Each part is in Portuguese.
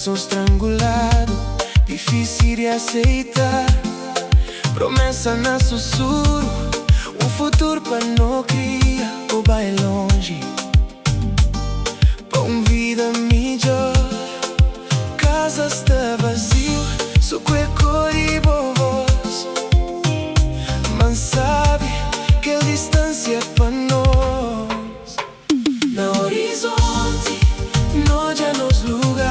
coração estrangulado, difícil de aceitar. Promessa na sussurro, um futuro para não criar. Ou vai longe, para uma vida melhor. Casa está vazio, só com a cor e boa voz. Mas sabe que a distância é para nós. Na horizonte, nós já nos lugar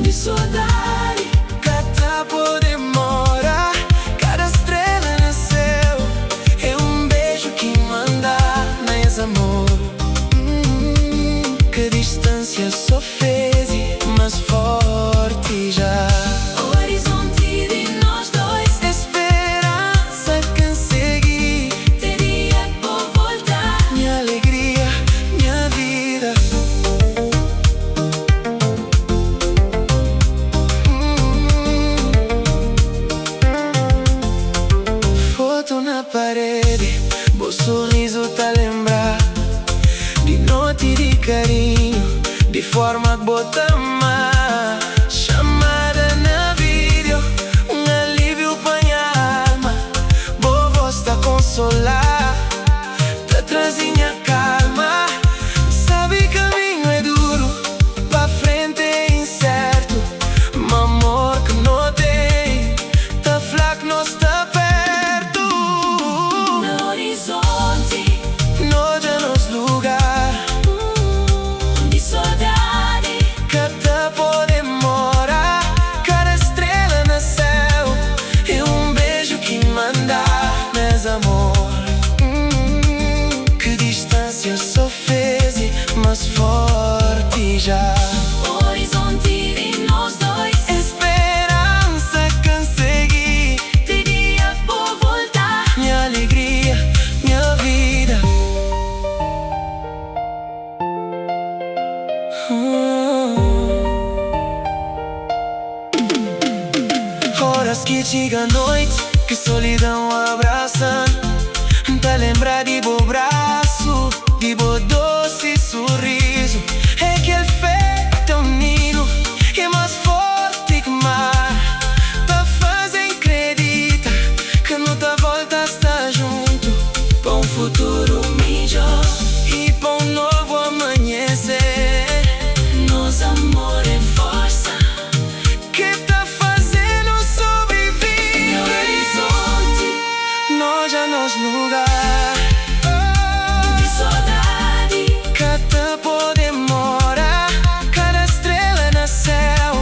de saudade, cada pode morar. Cada estrela no céu é um beijo que manda mais amor. Que distância só fez mais forte já. O horizonte de nós dois, esperança que segui. Teria por voltar, minha alegria, minha vida. Foto na parede, bom sorriso tá lembrar de noite de carinho, de forma que bota amar. Chamada na vídeo, um alívio pra minha alma. Boa voz tá consolar, tá trazendo a calma. Sabe caminho é duro, pra frente é incerto. Mas amor que não tem, tá fraco, nós tá perto. No horizonte, nós já nos lugar de saudade, cada pode morar. Cada estrela no céu é um beijo que manda mais amor. Que distância só fez mais forte já. O horizonte de nós dois, esperança que segui. Teria por voltar, minha alegria, minha vida. Horas que chega a noite, que solidão abraçando. Tá lembrar de bo braço, de bo doce sorriso. É que ele feito um nino, é mais forte que mar. Pra fazer acredita que não tá volta a estar junto. Pra um futuro melhor e pra um novo amanhecer. Nosso amor é força que tá fazendo sobreviver. No horizonte, nós já nos lugar de saudade, cada pode morar. Cada estrela no céu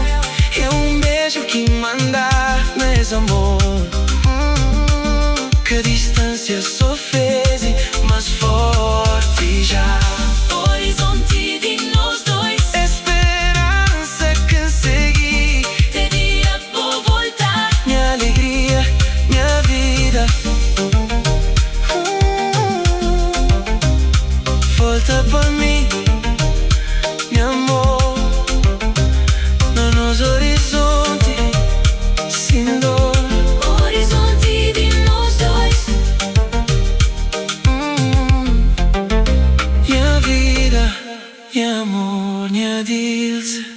é um beijo que manda mais amor. Que distância só fez mais forte já. O horizonte de nós dois, esperança que segui. Teria por voltar, minha alegria, minha vida. Volta pra mim, meu amor. No nosso horizonte, sem dor. O horizonte de nós dois, minha vida, meu amor, minha Deus.